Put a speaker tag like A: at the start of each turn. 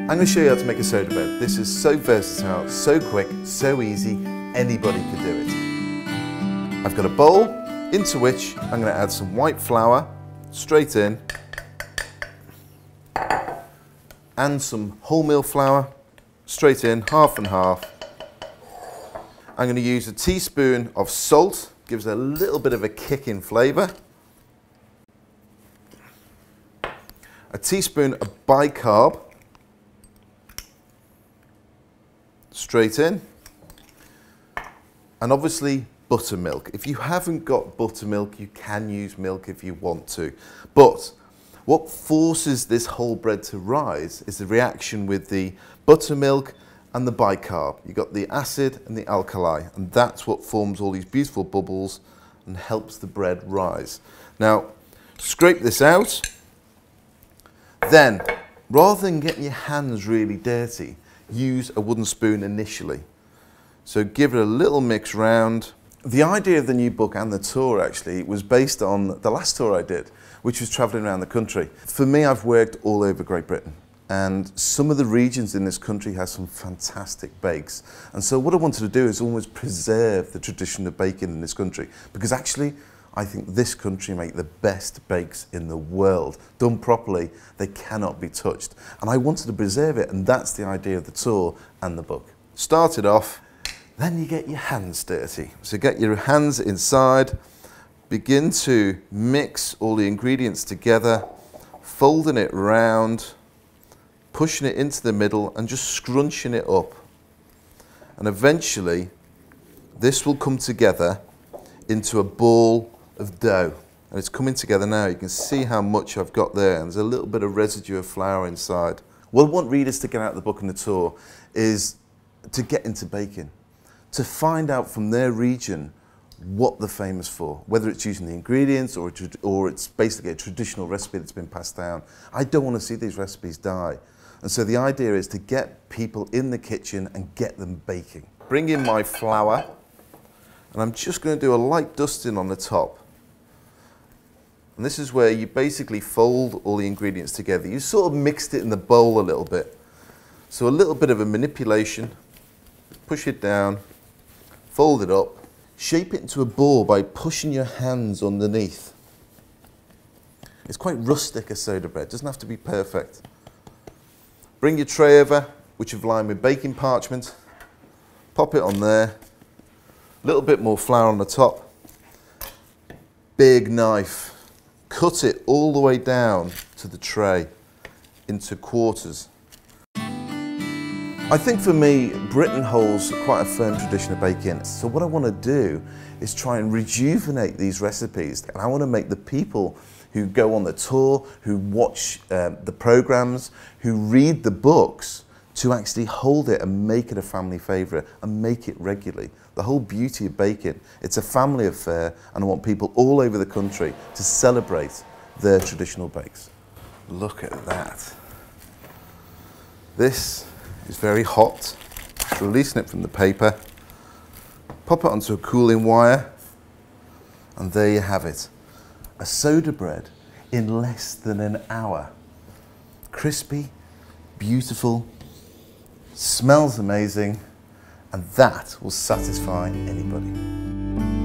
A: I'm going to show you how to make a soda bread. This is so versatile, so quick, so easy, anybody can do it. I've got a bowl into which I'm going to add some white flour straight in and some wholemeal flour straight in, half and half. I'm going to use a teaspoon of salt, gives a little bit of a kick in flavour. A teaspoon of bicarb, straight in, and obviously buttermilk. If you haven't got buttermilk, you can use milk if you want to. But what forces this whole bread to rise is the reaction with the buttermilk and the bicarb. You've got the acid and the alkali, and that's what forms all these beautiful bubbles and helps the bread rise. Now, scrape this out. Then, rather than getting your hands really dirty, use a wooden spoon initially. So give it a little mix round. The idea of the new book and the tour actually was based on the last tour I did, which was travelling around the country. For me, I've worked all over Great Britain, and some of the regions in this country have some fantastic bakes. And so what I wanted to do is almost preserve the tradition of baking in this country, because actually I think this country make the best bakes in the world. Done properly, they cannot be touched. And I wanted to preserve it, and that's the idea of the tour and the book. Start it off, then you get your hands dirty. So get your hands inside, begin to mix all the ingredients together, folding it round, pushing it into the middle and just scrunching it up. And eventually, this will come together into a ball of dough, and it's coming together now. You can see how much I've got there, and there's a little bit of residue of flour inside. What I want readers to get out of the book and the tour is to get into baking, to find out from their region what they're famous for, whether it's using the ingredients or it's basically a traditional recipe that's been passed down. I don't want to see these recipes die. And so the idea is to get people in the kitchen and get them baking. Bring in my flour, and I'm just going to do a light dusting on the top. And this is where you basically fold all the ingredients together. You sort of mixed it in the bowl a little bit. So a little bit of a manipulation, push it down, fold it up, shape it into a ball by pushing your hands underneath. It's quite rustic, a soda bread, doesn't have to be perfect. Bring your tray over, which you've lined with baking parchment, pop it on there, a little bit more flour on the top, big knife, cut it all the way down to the tray into quarters. I think for me, Britain holds quite a firm tradition of baking. So what I want to do is try and rejuvenate these recipes, and I want to make the people who go on the tour, who watch the programs, who read the books, to actually hold it and make it a family favourite and make it regularly. The whole beauty of baking, it's a family affair, and I want people all over the country to celebrate their traditional bakes. Look at that. This is very hot. Just releasing it from the paper, pop it onto a cooling wire, and there you have it. A soda bread in less than an hour. Crispy, beautiful, smells amazing, and that will satisfy anybody.